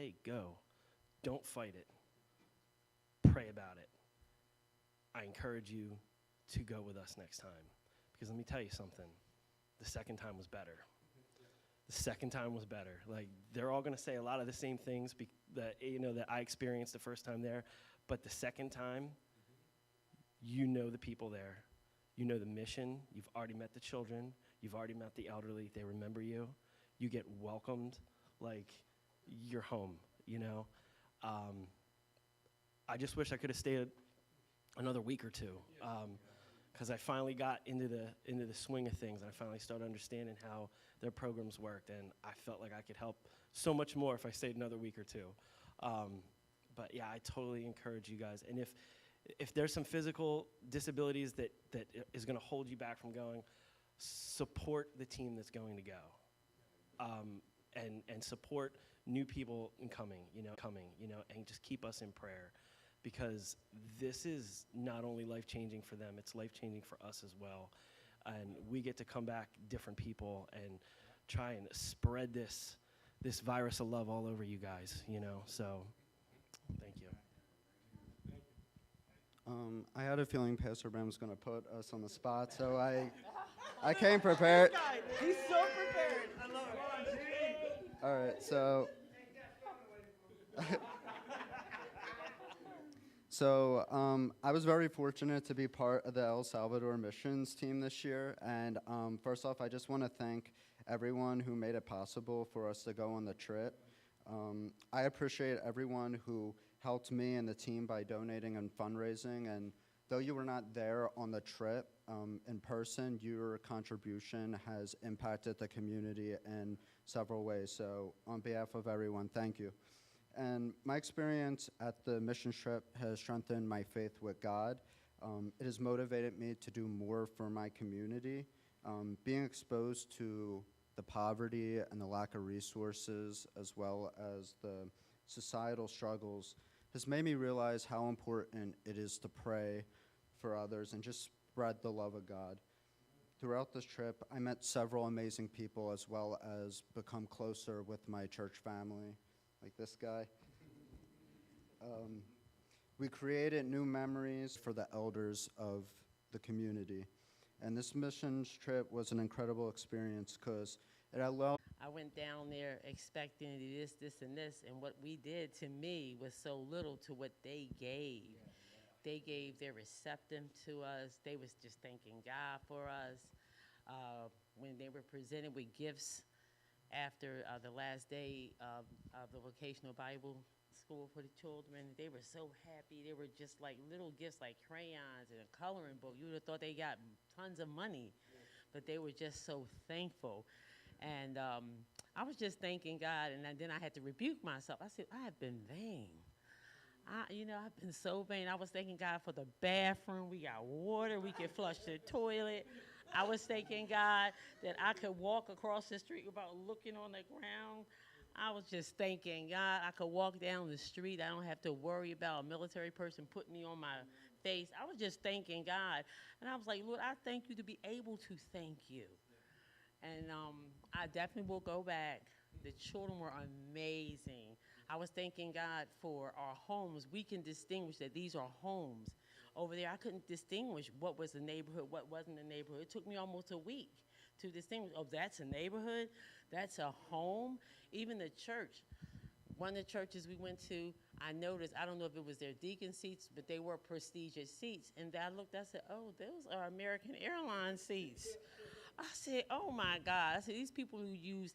hey, go. Don't fight it. Pray about it. I encourage you to go with us next time. Because let me tell you something. The second time was better. The second time was better. Like, they're all going to say a lot of the same things that I experienced the first time there. But the second time, you know the people there. You know the mission. You've already met the children. You've already met the elderly. They remember you. You get welcomed like you're home, I just wish I could have stayed another week or two, because I finally got into the swing of things, and I finally started understanding how their programs worked, and I felt like I could help so much more if I stayed another week or two. But yeah, I totally encourage you guys. And if there's some physical disabilities that is going to hold you back from going, support the team that's going to go, and support new people coming, and just keep us in prayer, because this is not only life-changing for them, it's life-changing for us as well. And we get to come back different people and try and spread this virus of love all over you guys, so thank you. I had a feeling Pastor Ben was going to put us on the spot, so I came prepared. He's so prepared. I love it. All right, so I was very fortunate to be part of the El Salvador missions team this year, and first off, I just want to thank everyone who made it possible for us to go on the trip. I appreciate everyone who helped me and the team by donating and fundraising, and though you were not there on the trip in person, your contribution has impacted the community in several ways. So on behalf of everyone, thank you. And my experience at the mission trip has strengthened my faith with God. It has motivated me to do more for my community. Being exposed to the poverty and the lack of resources, as well as the societal struggles, has made me realize how important it is to pray for others and just spread the love of God. Throughout this trip, I met several amazing people, as well as become closer with my church family, like this guy. We created new memories for the elders of the community. And this missions trip was an incredible experience because it allowed. I went down there expecting this, and this, and what we did to me was so little to what they gave. They gave their receptive to us. They was just thanking God for us. When they were presented with gifts after the last day of the vocational Bible school for the children, they were so happy. They were just like little gifts like crayons and a coloring book. You would have thought they got tons of money, but they were just so thankful. And I was just thanking God, and then I had to rebuke myself. I said, I have been vain. I've been so vain. I was thanking God for the bathroom. We got water. We could flush the toilet. I was thanking God that I could walk across the street without looking on the ground. I was just thanking God I could walk down the street. I don't have to worry about a military person putting me on my face. I was just thanking God. And I was like, Lord, I thank you to be able to thank you. And I definitely will go back. The children were amazing. I was thanking God for our homes. We can distinguish that these are homes. Over there, I couldn't distinguish what was a neighborhood, what wasn't a neighborhood. It took me almost a week to distinguish, oh, that's a neighborhood, that's a home. Even the church, one of the churches we went to, I noticed, I don't know if it was their deacon seats, but they were prestigious seats. And I looked, I said, oh, those are American Airlines seats. I said, oh my God. I said, these people who use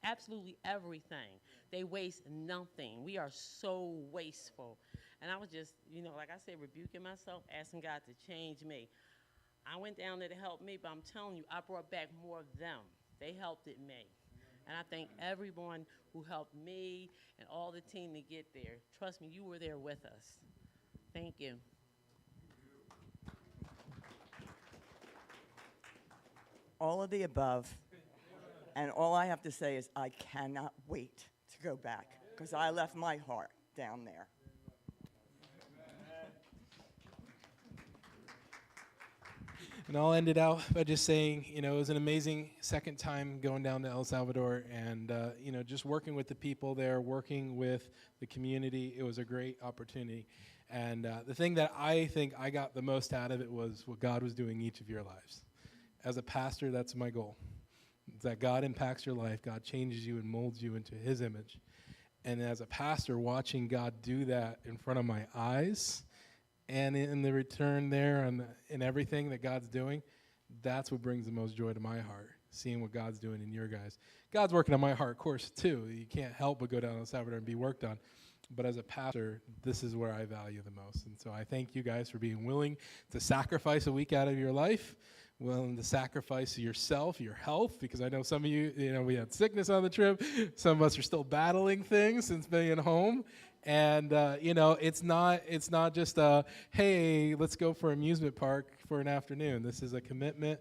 absolutely everything, they waste nothing. We are so wasteful. And I was just, like I said, rebuking myself, asking God to change me. I went down there to help me, but I'm telling you, I brought back more of them. They helped it me. And I thank everyone who helped me and all the team to get there. Trust me, you were there with us. Thank you. All of the above, and all I have to say is I cannot wait to go back, because I left my heart down there. And I'll end it out by just saying, it was an amazing second time going down to El Salvador and, just working with the people there, working with the community. It was a great opportunity. And the thing that I think I got the most out of it was what God was doing in each of your lives. As a pastor, that's my goal. It's that God impacts your life, God changes you and molds you into his image. And as a pastor, watching God do that in front of my eyes, and in the return there and in everything that God's doing, that's what brings the most joy to my heart, seeing what God's doing in your guys. God's working on my heart, of course, too. You can't help but go down to El Salvador and be worked on. But as a pastor, this is where I value the most. And so I thank you guys for being willing to sacrifice a week out of your life, willing to sacrifice yourself, your health, because I know some of you, we had sickness on the trip. Some of us are still battling things since being home. And, it's not just hey, let's go for amusement park for an afternoon. This is a commitment.